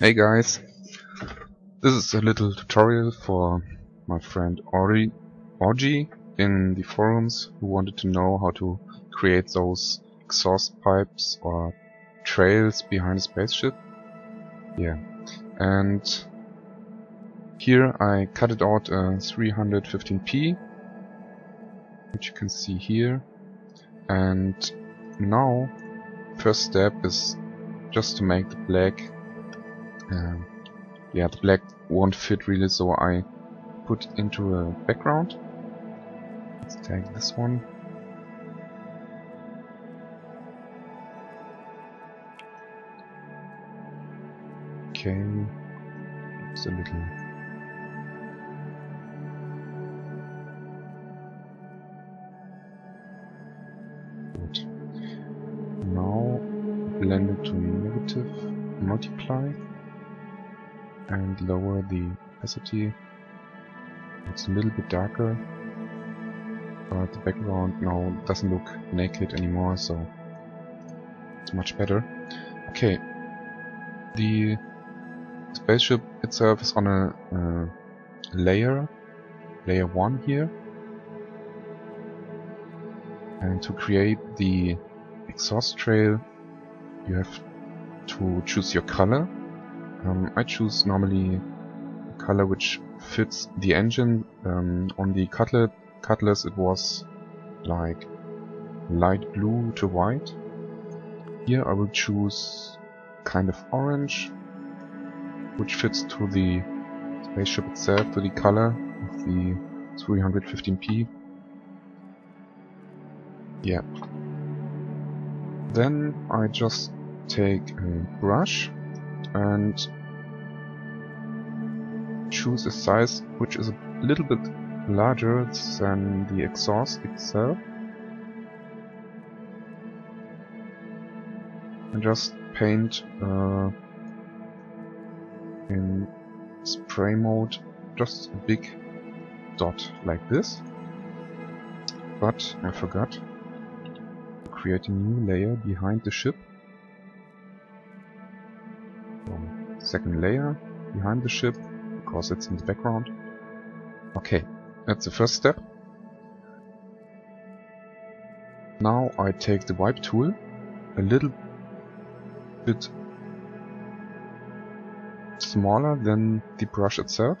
Hey guys, this is a little tutorial for my friend Orgy in the forums who wanted to know how to create those exhaust pipes or trails behind a spaceship. Yeah, and here I cut it out 315p, which you can see here. And now, first step is just to make the black. Yeah, the black won't fit really, so I put it into a background. Let's take this one. Okay, it's a little. Good. Now blend it to negative, multiply, and lower the opacity. It's a little bit darker, but the background now doesn't look naked anymore, so it's much better. Okay, the spaceship itself is on a layer 1 here, and to create the exhaust trail you have to choose your color. I choose normally a color which fits the engine. On the Cutlass it was like light blue to white. Here I will choose kind of orange, which fits to the spaceship itself, to the color of the 315p. Yeah. Then I just take a brush and choose a size which is a little bit larger than the exhaust itself, and just paint in spray mode just a big dot like this. But I forgot to create a new layer behind the ship. So, second layer behind the ship, because it's in the background. Okay, that's the first step. Now I take the wipe tool, a little bit smaller than the brush itself,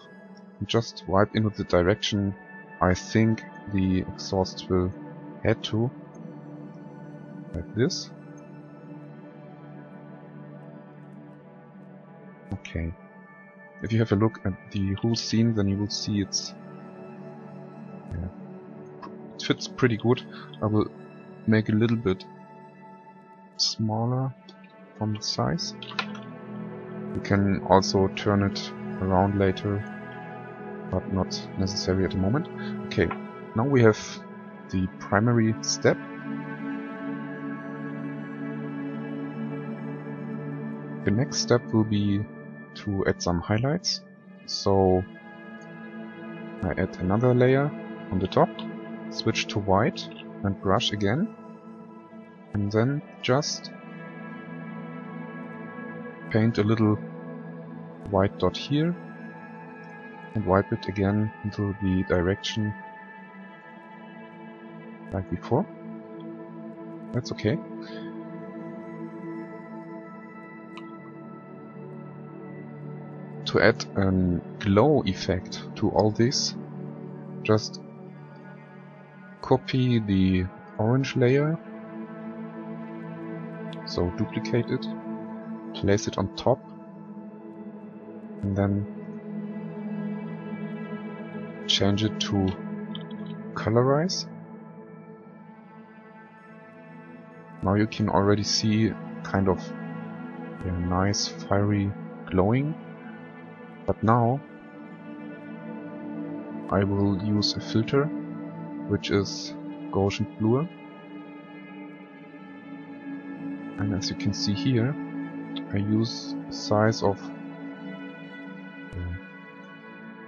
and just wipe into the direction I think the exhaust will head to, like this. Okay. If you have a look at the whole scene, then you will see it fits pretty good. I will make a little bit smaller from the size. You can also turn it around later, but not necessary at the moment. Okay, now we have the primary step. The next step will be to add some highlights. So I add another layer on the top, switch to white and brush again, and then just paint a little white dot here and wipe it again into the direction like before. That's okay. To add a glow effect to all this, just copy the orange layer, so duplicate it, place it on top, and then change it to colorize. Now you can already see kind of a nice fiery glowing. But now I will use a filter, which is Gaussian blur, and as you can see here, I use a size of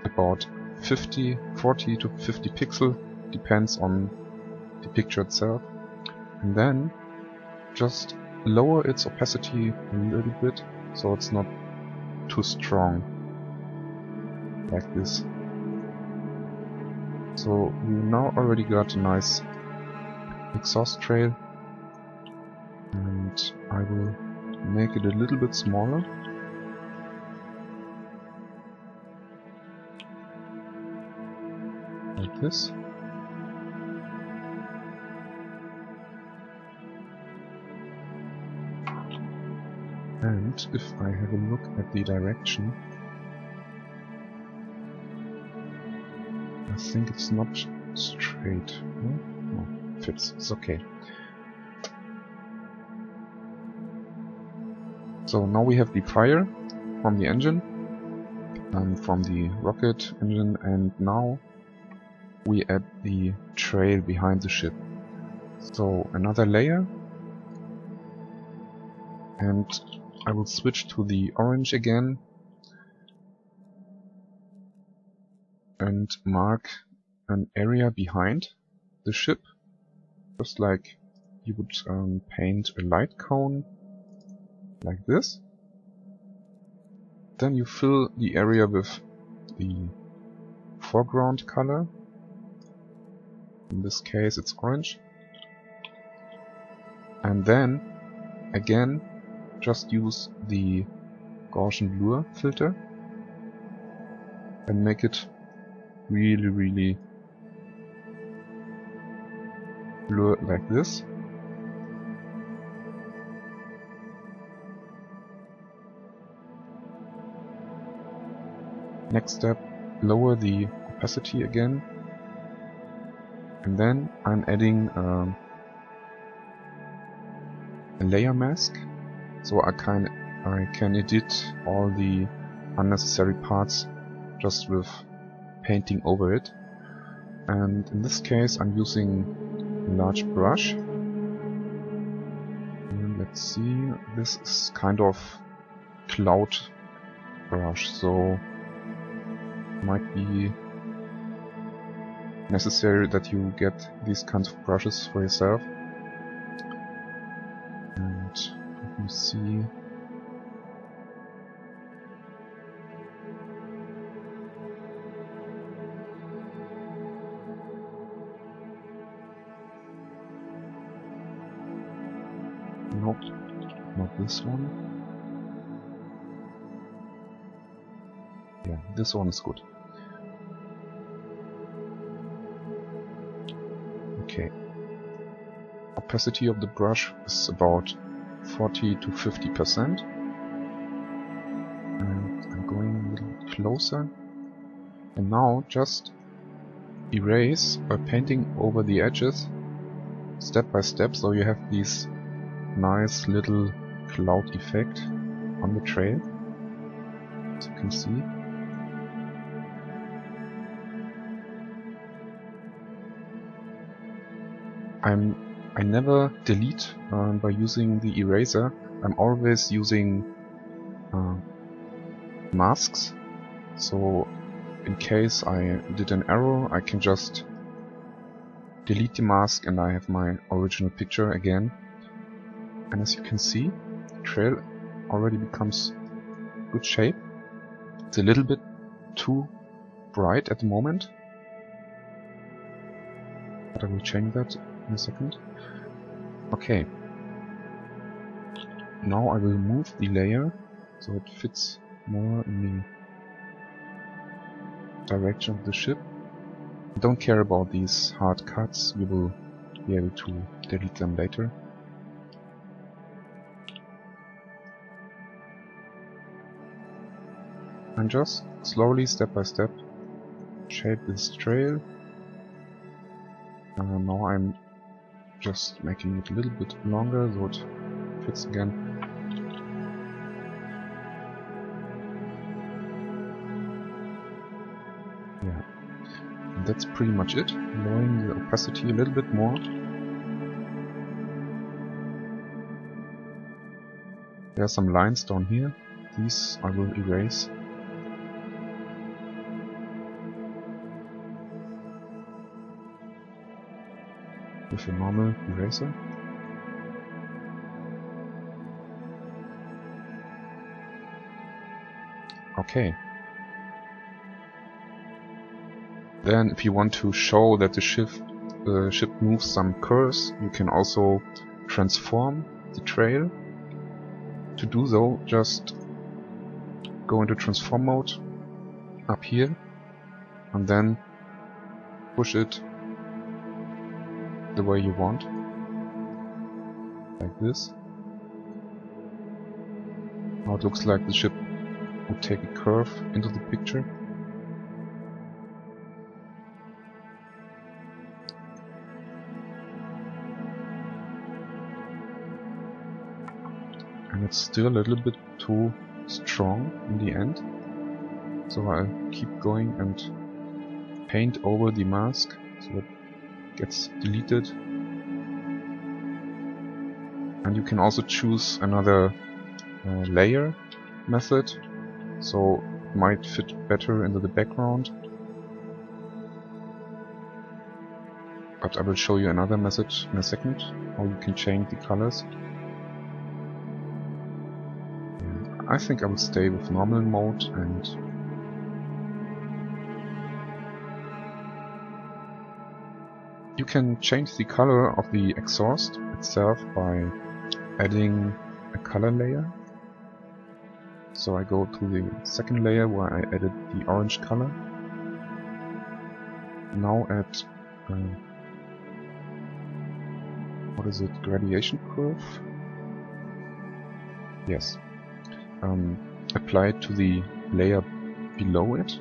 about 40 to 50 pixel, depends on the picture itself, and then just lower its opacity a little bit, so it's not too strong, like this. So we now already got a nice exhaust trail, and I will make it a little bit smaller. Like this. And if I have a look at the direction, I think it's not straight. No, fits. It's okay. So now we have the fire from the engine and from the rocket engine, and now we add the trail behind the ship. So another layer, and I will switch to the orange again and mark an area behind the ship, just like you would paint a light cone, like this. Then you fill the area with the foreground color. In this case it's orange. And then again just use the Gaussian blur filter and make it really blur like this. Next step, lower the opacity again, and then I'm adding a layer mask, so I can edit all the unnecessary parts just with painting over it. And in this case I'm using a large brush. And let's see, this is kind of cloud brush, so might be necessary that you get these kinds of brushes for yourself. And let me see. Nope, not this one. Yeah, this one is good. Okay. Opacity of the brush is about 40 to 50%. And I'm going a little bit closer. And now just erase by painting over the edges step by step, so you have this nice little cloud effect on the trail, as you can see. I never delete by using the eraser. I'm always using masks, so in case I did an error I can just delete the mask and I have my original picture again. And as you can see, the trail already becomes good shape. It's a little bit too bright at the moment, but I will change that in a second. Okay. Now I will move the layer so it fits more in the direction of the ship. Don't care about these hard cuts, we will be able to delete them later. And just slowly, step by step, shape this trail. And now I'm just making it a little bit longer so it fits again. Yeah, and that's pretty much it. Lowering the opacity a little bit more. There are some lines down here. These I will erase. With a normal eraser. Okay. Then if you want to show that the ship moves some curves, you can also transform the trail. To do so, just go into transform mode up here and then push it the way you want, like this. Now it looks like the ship would take a curve into the picture. And it's still a little bit too strong in the end. So I'll keep going and paint over the mask so it gets deleted. And you can also choose another layer method, so it might fit better into the background. But I will show you another method in a second, how you can change the colors. I think I will stay with normal mode, and you can change the color of the exhaust itself by adding a color layer. So I go to the second layer where I added the orange color. Now add what is it? Gradation curve? Yes. Apply it to the layer below it,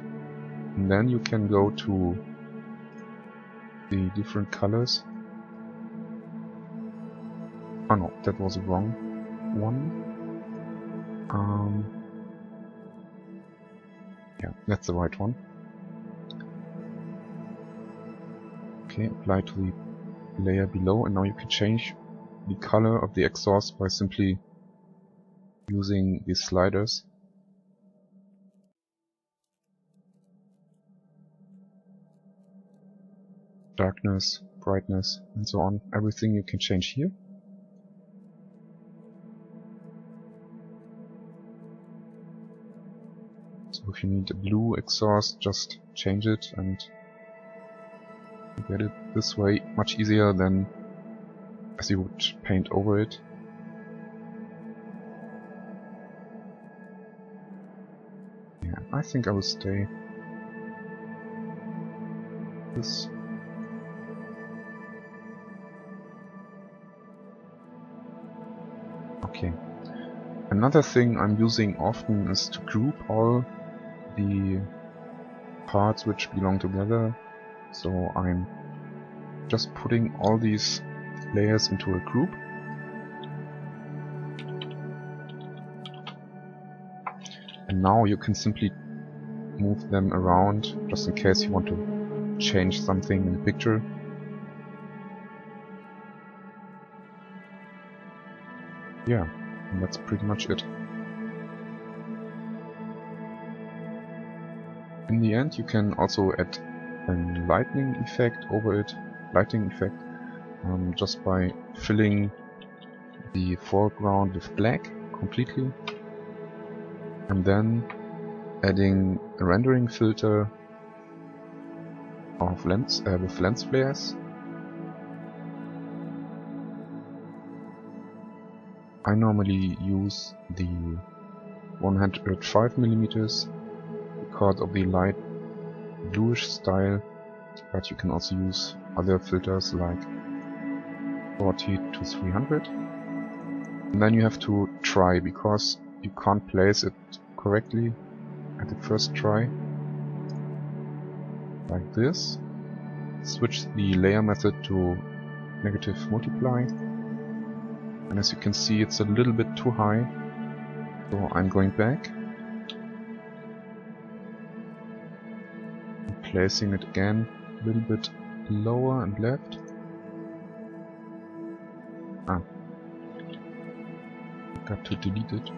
and then you can go to the different colors. Oh no, that was the wrong one. Yeah, that's the right one. Okay, apply to the layer below, and now you can change the color of the exhaust by simply using these sliders. Darkness, brightness, and so on. Everything you can change here. So if you need a blue exhaust, just change it and you get it this way much easier than as you would paint over it. Yeah, I think I will stay this. Okay. Another thing I'm using often is to group all the parts which belong together. So I'm just putting all these layers into a group. And now you can simply move them around just in case you want to change something in the picture. Yeah, and that's pretty much it. In the end you can also add a lightning effect over it, just by filling the foreground with black completely, and then adding a rendering filter of with lens flares. I normally use the 105mm because of the light bluish style, but you can also use other filters like 40 to 300. And then you have to try, because you can't place it correctly at the first try. Like this. Switch the layer method to negative multiply. And as you can see, it's a little bit too high. So I'm going back. And placing it again a little bit lower and left. Got to delete it.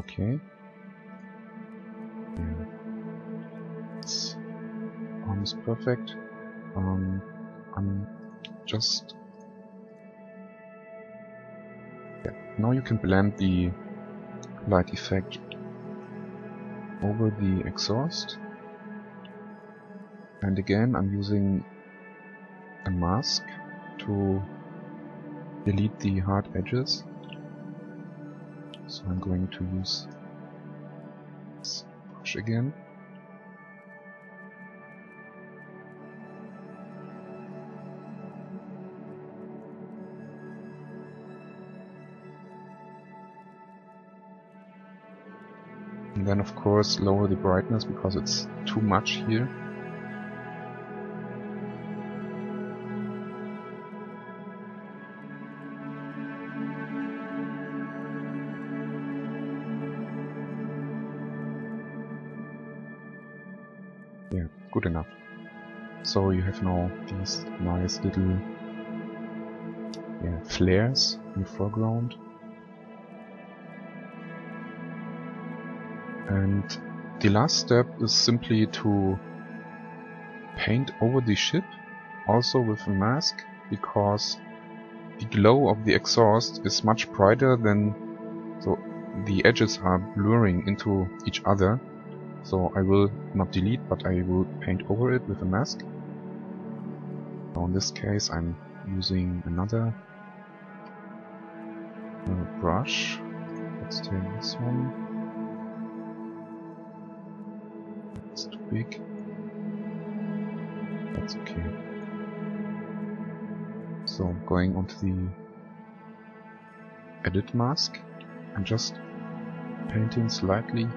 Okay. Yeah. It's almost perfect. I'm just now you can blend the light effect over the exhaust. And again, I'm using a mask to delete the hard edges. So I'm going to use this brush again. And then of course lower the brightness because it's too much here. Yeah, good enough. So you have now these nice little flares in the foreground. And the last step is simply to paint over the ship, also with a mask, because the glow of the exhaust is much brighter than, so the edges are blurring into each other. So I will not delete, but I will paint over it with a mask. Now in this case I'm using another brush. Let's take this one. It's too big. That's okay. So going onto the edit mask, I'm just painting slightly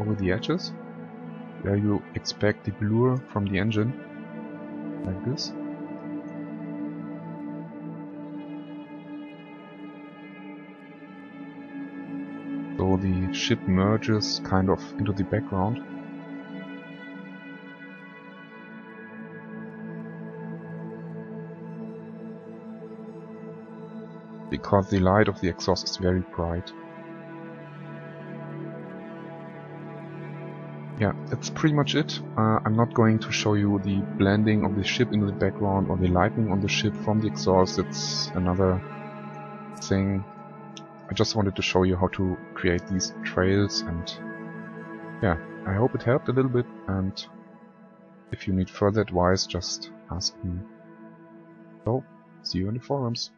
over the edges, where you expect the blur from the engine, like this. So the ship merges kind of into the background. Because the light of the exhaust is very bright. Yeah, that's pretty much it. I'm not going to show you the blending of the ship into the background or the lighting on the ship from the exhaust. It's another thing. I just wanted to show you how to create these trails, and yeah, I hope it helped a little bit, and if you need further advice, just ask me. So, see you in the forums.